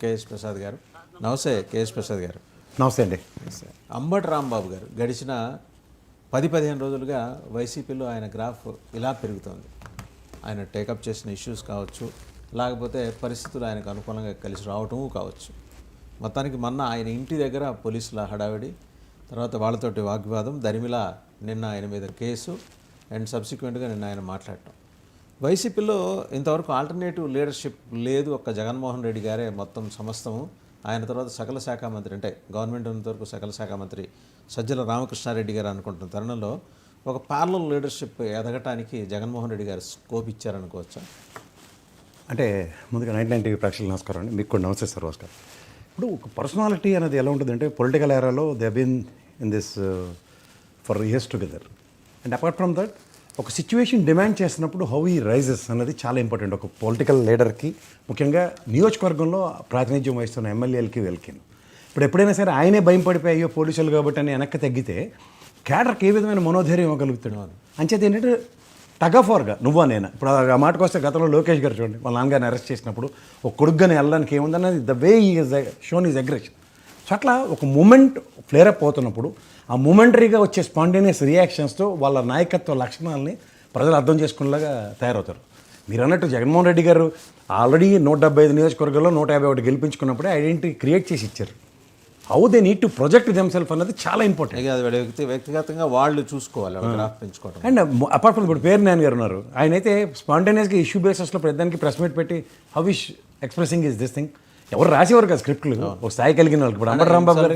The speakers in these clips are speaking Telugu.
కేఎస్ ప్రసాద్ గారు. నమస్తే కేఎస్ ప్రసాద్ గారు. నమస్తే అండి. అంబటి రాంబాబు గారు గడిచిన 10-15 రోజులుగా వైసీపీలో ఆయన గ్రాఫ్ ఇలా పెరుగుతోంది. ఆయన టేకప్ చేసిన ఇష్యూస్ కావచ్చు, లేకపోతే పరిస్థితులు ఆయనకు అనుకూలంగా కలిసి రావటము కావచ్చు. మొత్తానికి మొన్న ఆయన ఇంటి దగ్గర పోలీసుల హడావిడి, తర్వాత వాళ్ళతోటి వాగ్వివాదం, దరిమిలా నిన్న ఆయన మీద కేసు అండ్ సబ్సిక్వెంట్గా నిన్న ఆయన మాట్లాడటం. వైసీపీలో ఇంతవరకు ఆల్టర్నేటివ్ లీడర్షిప్ లేదు. ఒక్క జగన్మోహన్ రెడ్డి గారే మొత్తం సమస్తము. ఆయన తర్వాత సకల శాఖ మంత్రి, అంటే గవర్నమెంట్ ఉన్నంతవరకు సకల శాఖ మంత్రి సజ్జల రామకృష్ణారెడ్డి గారు అనుకుంటున్న తరుణంలో ఒక ప్యారలల్ లీడర్షిప్ ఎదగటానికి జగన్మోహన్ రెడ్డి గారు స్కోప్ ఇచ్చారనుకోవచ్చా? అంటే ముందుగా 99 టీవీ ప్రేక్షకులు నమస్కారం అండి. మీకు కూడా నమస్తే సార్. నమస్కారం. ఇప్పుడు ఒక పర్సనాలిటీ అనేది ఎలా ఉంటుందంటే పొలిటికల్ ఏరాలో they been in this for years together. And apart from that ఒక సిచ్యువేషన్ డిమాండ్ చేసినప్పుడు హౌ ఈ రైజెస్ అనేది చాలా ఇంపార్టెంట్ ఒక పొలిటికల్ లీడర్కి, ముఖ్యంగా నియోజకవర్గంలో ప్రాతినిధ్యం వహిస్తున్న ఎమ్మెల్యేలకి వీళ్ళకి. ఇప్పుడు ఎప్పుడైనా సరే ఆయనే భయం పడిపోయి అయ్యో పోలీసులు కాబట్టి అని వెనక్కి తగ్గితే క్యాడర్కి ఏ విధమైన మనోధైర్యం ఇవ్వగలుగుతాడు. అంచేది ఏంటంటే టగఫోర్గా నువ్వా నేనా. ఇప్పుడు ఆ మాటకు వస్తే గతంలో లోకేష్ గారు చూడండి, వాళ్ళ నాన్నగారిని అరెస్ట్ చేసినప్పుడు ఒక కొడుగ్గానే వెళ్ళడానికి ఏముందన్నది the way is shown is aggression. So అట్లా ఒక మూమెంట్ ఫ్లేరప్ అవుతున్నప్పుడు ఆ మూమెంటరీగా వచ్చే స్పాంటేనియస్ రియాక్షన్స్తో వాళ్ళ నాయకత్వ లక్షణాలని ప్రజలు అర్థం చేసుకునేలాగా తయారవుతారు. మీరు అన్నట్టు జగన్మోహన్ రెడ్డి గారు ఆల్రెడీ 175 నియోజకవర్గాల్లో 151 గెలిపించుకున్నప్పుడే ఐడెంటిటీ క్రియేట్ చేసి ఇచ్చారు. How they need to project themself అన్నది చాలా ఇంపార్టెంట్. వ్యక్తిగతంగా వాళ్ళు చూసుకోవాలి, గ్రాఫ్ పెంచుకోవడం. అండ్ అపార్ట్ ఫ్రమ్ ఇప్పుడు పేరు నాయన్ గారు ఉన్నారు, ఆయన అయితే స్పాంటేనియస్గా ఇష్యూ బేసెస్లో ప్రతిదానికి ప్రెస్ మీట్ పెట్టి how is expressing is this thing. ఎవరు రాసేవారు కదా స్క్రిప్ట్లు, ఒక స్థాయి కలిగిన వాళ్ళకి. ఇప్పుడు అంబటి రాంబాబు గారు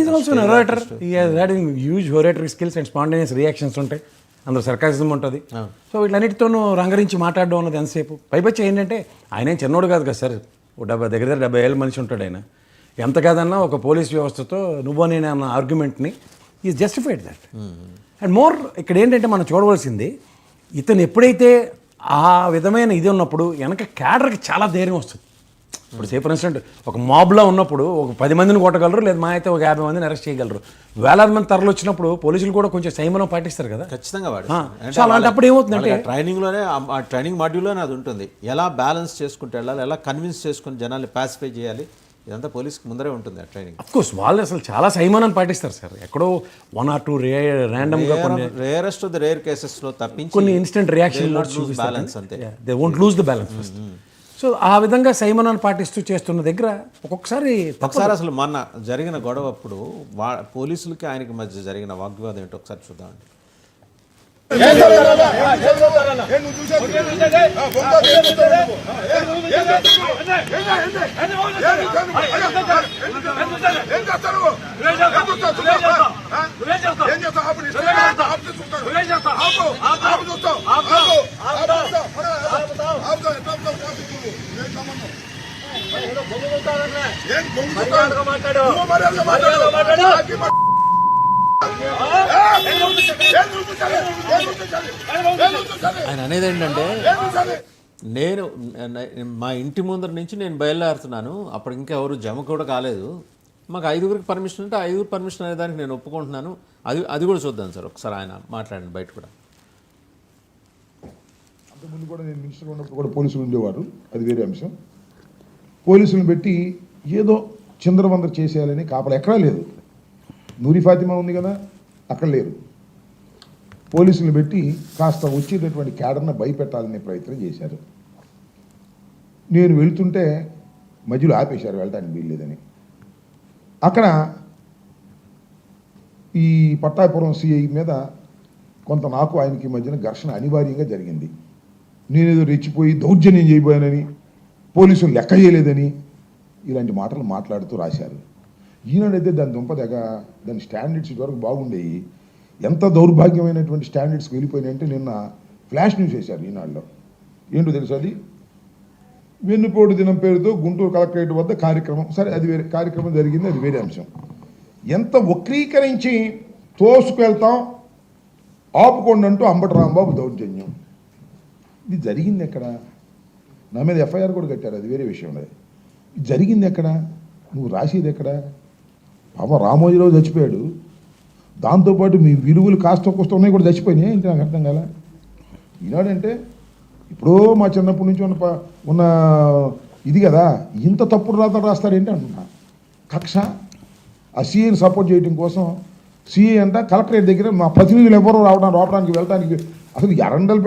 is also narrator. He has having huge oratory skills and spontaneous reactions ఉంటాయి, అందులో సర్కాసిజం ఉంటుంది. సో వీటన్నిటితోనూ రంగరించి మాట్లాడడం అన్నది ఎంతసేపు. పైపచ్చి ఏంటంటే ఆయన ఏం చిన్నోడు కాదు కదా సార్, దగ్గర 70 ఏళ్ళ మనిషి ఉంటాడు ఆయన. ఎంత కాదన్నా ఒక పోలీస్ వ్యవస్థతో నువ్వు నేను అన్న ఆర్గ్యుమెంట్ని is justified that. And more ఇక్కడ ఏంటంటే మనం చూడవలసింది, ఇతను ఎప్పుడైతే ఆ విధమైన ఇది ఉన్నప్పుడు వెనక క్యాడర్కి చాలా ధైర్యం వస్తుంది. ఇప్పుడు సే ఫర్ ఇన్స్టెంట్ ఒక మాబ్లో ఉన్నప్పుడు ఒక 10 మందిని కొట్టగలరు, లేదా మా అయితే ఒక 50 మందిని అరెస్ట్ చేయగలరు. వేలాది మంది తరలి వచ్చినప్పుడు పోలీసులు కూడా కొంచెం సంయమనం పాటిస్తారు కదా. ఖచ్చితంగా సో అలాంటప్పుడు ఏమవుతుందంటే ట్రైనింగ్లోనే, ఆ ట్రైనింగ్ మాడ్యూల్లోనే అది ఉంటుంది. ఎలా బ్యాలెన్స్ చేసుకుంటూ వెళ్ళాలి, ఎలా కన్విన్స్ చేసుకుని జనాల్ని పాసిఫై చేయాలి, ఇదంతా పోలీస్కి ముందరే ఉంటుంది ఆ ట్రైనింగ్. అఫ్కోర్స్ వాళ్ళు అసలు చాలా సంయమనాన్ని పాటిస్తారు సార్. ఎక్కడో 1 or 2 ర్యాండమ్గా రేరెస్ట్ ఆఫ్ ద రేర్ కేసెస్లో తప్పించి కొన్ని ఇన్స్టెంట్ రియాక్షన్ బ్యాలెన్స్ అంతే. They won't lose the balance first. So ఆ విధంగా సంయమనాన్ని పాటిస్తూ చేస్తున్న దగ్గర ఒక్కొక్కసారి అసలు మొన్న జరిగిన గొడవ అప్పుడు పోలీసులకి ఆయనకి మధ్య జరిగిన వాగ్వివాదం ఏంటో ఒకసారి చూద్దామండి. ఆయన అనేది ఏంటంటే, నేను మా ఇంటి ముందర నుంచి నేను బయలుదేరుతున్నాను, అప్పుడు ఇంకా ఎవరు జమ కూడా కాలేదు, మాకు 5గురికి పర్మిషన్ అంటే 5గురు పర్మిషన్ అనే దానికి నేను ఒప్పుకుంటున్నాను. అది కూడా చూద్దాం సార్ ఒకసారి ఆయన మాట్లాడండి బయట కూడా. అంతకుముందు కూడా నేను మినిస్టర్ ఉన్నప్పుడు కూడా పోలీసులు ఉండేవారు, అది వేరే అంశం. పోలీసులను పెట్టి ఏదో చిందరవందర చేసేయాలని కాపలా ఎక్కడా లేదు. నూరి ఫాతిమా ఉంది కదా, అక్కడ లేరు. పోలీసులను పెట్టి కాస్త వచ్చేటటువంటి క్యాడర్ను భయపెట్టాలనే ప్రయత్నం చేశారు. నేను వెళ్తుంటే మధ్యలో ఆపేశారు, వెళ్ళడానికి వీల్లేదని. అక్కడ ఈ పట్టాపురం సిఐ మీద కొంత నాకు ఆయనకి మధ్యన ఘర్షణ అనివార్యంగా జరిగింది. నేనేదో రెచ్చిపోయి దౌర్జన్యం చేయబోయానని, పోలీసులు లెక్క చేయలేదని ఇలాంటి మాటలు మాట్లాడుతూ రాశారు. ఈనాడైతే దాని దుంపదగ, దాని స్టాండర్డ్స్ ఇటువరకు బాగుండేవి. ఎంత దౌర్భాగ్యమైనటువంటి స్టాండర్డ్స్కి వెళ్ళిపోయినాయంటే నిన్న ఫ్లాష్ న్యూస్ వేశారు ఈనాడులో. ఏంటో తెలుసు, అది వెన్నుపోటు దినం పేరుతో గుంటూరు కలెక్టరేట్ వద్ద కార్యక్రమం. సరే, అది వేరే కార్యక్రమం జరిగింది, అది వేరే అంశం. ఎంత వక్రీకరించి తోసుకెళ్తాం, ఆపుకోండి అంటూ అంబటి రాంబాబు దౌర్జన్యం. ఇది జరిగింది ఎక్కడ? నా మీద ఎఫ్ఐఆర్ కూడా కట్టారు, అది వేరే విషయం. అది జరిగింది ఎక్కడ? నువ్వు రాసేది ఎక్కడ? పాప రామోజీరావు చచ్చిపోయాడు, దాంతోపాటు మీ విలువలు కాస్త కోస్త ఉన్నాయి కూడా చచ్చిపోయినాయి. ఇంత నాకు అర్థం కాలే. ఈనాడంటే ఇప్పుడో మా చిన్నప్పటి నుంచి ఉన్న ఇది కదా ఇంత తప్పుడు రాతలు రాస్తారేంటి అంటున్నా. కక్ష ఆ సీఏని సపోర్ట్ చేయడం కోసం సీఏ అంట కలెక్టరేట్ దగ్గర మా ప్రతినిధులు ఎవరు రావడానికి వెళ్ళడానికి అసలు ఎరండల్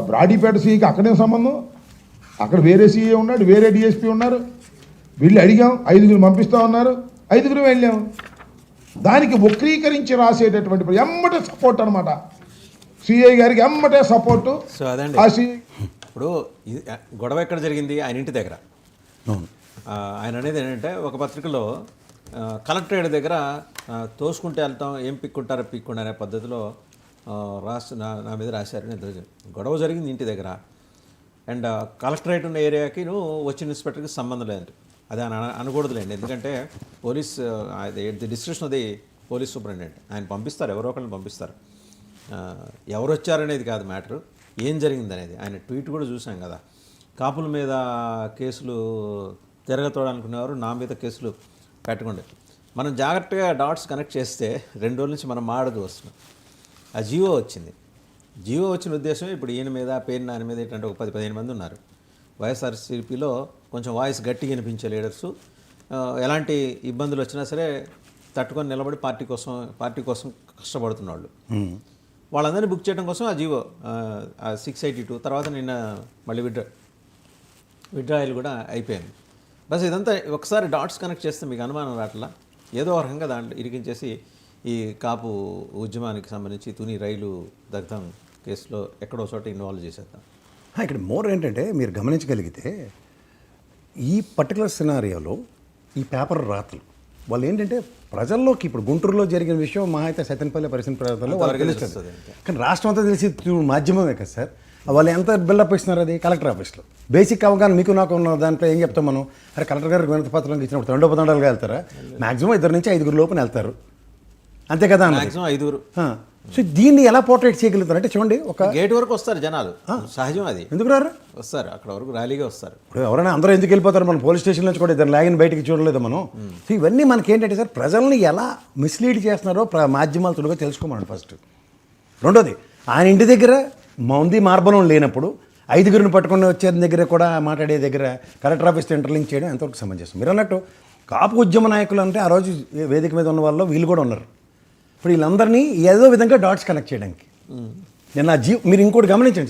బ్రాడీపేట సీఏకి అక్కడే సంబంధం. అక్కడ వేరే సీఏ ఉన్నాడు, వేరే డిఎస్పీ ఉన్నారు. వెళ్ళి అడిగాం, 5గురు పంపిస్తా ఉన్నారు, 5గురు వెళ్ళాం. దానికి వక్రీకరించి రాసేటటువంటి ఎమ్మటే సపోర్ట్ అనమాట. సిఐ గారికి ఎమ్మటే సపోర్టు. సో అదండి ఆ సిఐ ఇప్పుడు గొడవ ఎక్కడ జరిగింది? ఆయన ఇంటి దగ్గర. ఆయన అనేది ఏంటంటే ఒక పత్రికలో కలెక్టరేట్ దగ్గర తోసుకుంటే వెళ్తాం, ఏం పిక్కుంటారో పిక్కుండా అనే పద్ధతిలో నా మీద రాశారని గొడవ జరిగింది ఇంటి దగ్గర. అండ్ కలెక్టరేట్ ఉన్న ఏరియాకి నువ్వు వచ్చిన ఇన్స్పెక్టర్కి సంబంధం లేదు. అది అనకూడదులేండి, ఎందుకంటే పోలీస్ ది డిస్క్రిప్షన్ అది పోలీస్ సూపరింటెండెంట్ ఆయన పంపిస్తారు, ఎవరో ఒకరిని పంపిస్తారు. ఎవరు వచ్చారనేది కాదు మ్యాటరు, ఏం జరిగింది అనేది. ఆయన ట్వీట్ కూడా చూసాం కదా, కాపుల మీద కేసులు తిరగతోడాలనుకునేవారు నా మీద కేసులు పెట్టకుండా. మనం జాగ్రత్తగా డాట్స్ కనెక్ట్ చేస్తే 2 రోజుల నుంచి మనం మాడదు వస్తున్నాం. ఆ జియో వచ్చింది. జియో వచ్చిన ఉద్దేశం ఇప్పుడు ఈయన మీద పేరు నాని మీద ఏంటంటే ఒక 10-15 మంది ఉన్నారు వైఎస్ఆర్సీపీలో, కొంచెం వాయిస్ గట్టిగా వినిపించే లీడర్సు. ఎలాంటి ఇబ్బందులు వచ్చినా సరే తట్టుకొని నిలబడి పార్టీ కోసం కష్టపడుతున్న వాళ్ళు. వాళ్ళందరినీ బుక్ చేయడం కోసం ఆ జియో 682 తర్వాత నిన్న మళ్ళీ విడ్రాయల్ కూడా అయిపోయింది. బస్ ఇదంతా ఒకసారి డాట్స్ కనెక్ట్ చేస్తే మీకు అనుమానం రావట్లా, ఏదో ఒక రకంగా దాంట్లో ఇరికించేసి ఈ కాపు ఉద్యమానికి సంబంధించి తుని రైలు దగ్ధం కేసులో ఎక్కడో చోట ఇన్వాల్వ్ చేసేద్దాం. ఇక్కడ మోర్ ఏంటంటే మీరు గమనించగలిగితే ఈ పర్టికులర్ సినారియోలో ఈ పేపర్ రాతలు వాళ్ళు ఏంటంటే ప్రజల్లోకి ఇప్పుడు గుంటూరులో జరిగిన విషయం మహా అయితే సత్యనపల్లి పరిశ్రమ ప్రాంతాల్లో వాళ్ళకి తెలుస్తుంది. కానీ రాష్ట్రం అంతా తెలిసి మాధ్యమమే కదా సార్. వాళ్ళు ఎంత బిల్డప్ ఇస్తున్నారు అది కలెక్టర్ ఆఫీస్లో. బేసిక్ అవగాహన మీకు నాకు ఉన్న దాంట్లో ఏం చెప్తాం మనం, అరే కలెక్టర్ గారికి వినతి పత్రం ఇచ్చినప్పుడు 2 పదండాలుగా వెళ్తారా? మ్యాక్సిమం 2 నుంచి 5 లోపున వెళ్తారు, అంతే కదా. మ్యాక్సిమం 5. సో దీన్ని ఎలా పోర్ట్రేట్ చేయగలుగుతారు అంటే చూడండి, ఒక గేట్ వరకు వస్తారు జనాలు, సహజం అది. ఎందుకు రారు? వస్తారు, అక్కడ వరకు ర్యాలీగా వస్తారు. ఇప్పుడు ఎవరైనా అందరూ ఎందుకు వెళ్ళిపోతారు? మనం పోలీస్ స్టేషన్ నుంచి కూడా 2 లాగిన బయటికి చూడలేదు మనం. సో ఇవన్నీ మనకి ఏంటంటే సార్ ప్రజల్ని ఎలా మిస్లీడ్ చేస్తున్నారో మాధ్యమాలు తులుగా తెలుసుకోమని ఫస్ట్. రెండోది, ఆయన ఇంటి దగ్గర మంది మార్బలం లేనప్పుడు 5గురిని పట్టుకుని వచ్చే దగ్గర కూడా మాట్లాడే దగ్గర కలెక్టర్ ఆఫీస్తో ఇంటర్లింక్ చేయడం ఎంతవరకు సమంజసం? మీరు అన్నట్టు కాపు ఉద్యమ నాయకులు అంటే ఆ రోజు వేదిక మీద ఉన్న వాళ్ళు వీళ్ళు కూడా ఉన్నారు. ఇప్పుడు వీళ్ళందరినీ ఏదో విధంగా డాట్స్ కనెక్ట్ చేయడానికి నేను మీరు ఇంకోటి గమనించండి సార్.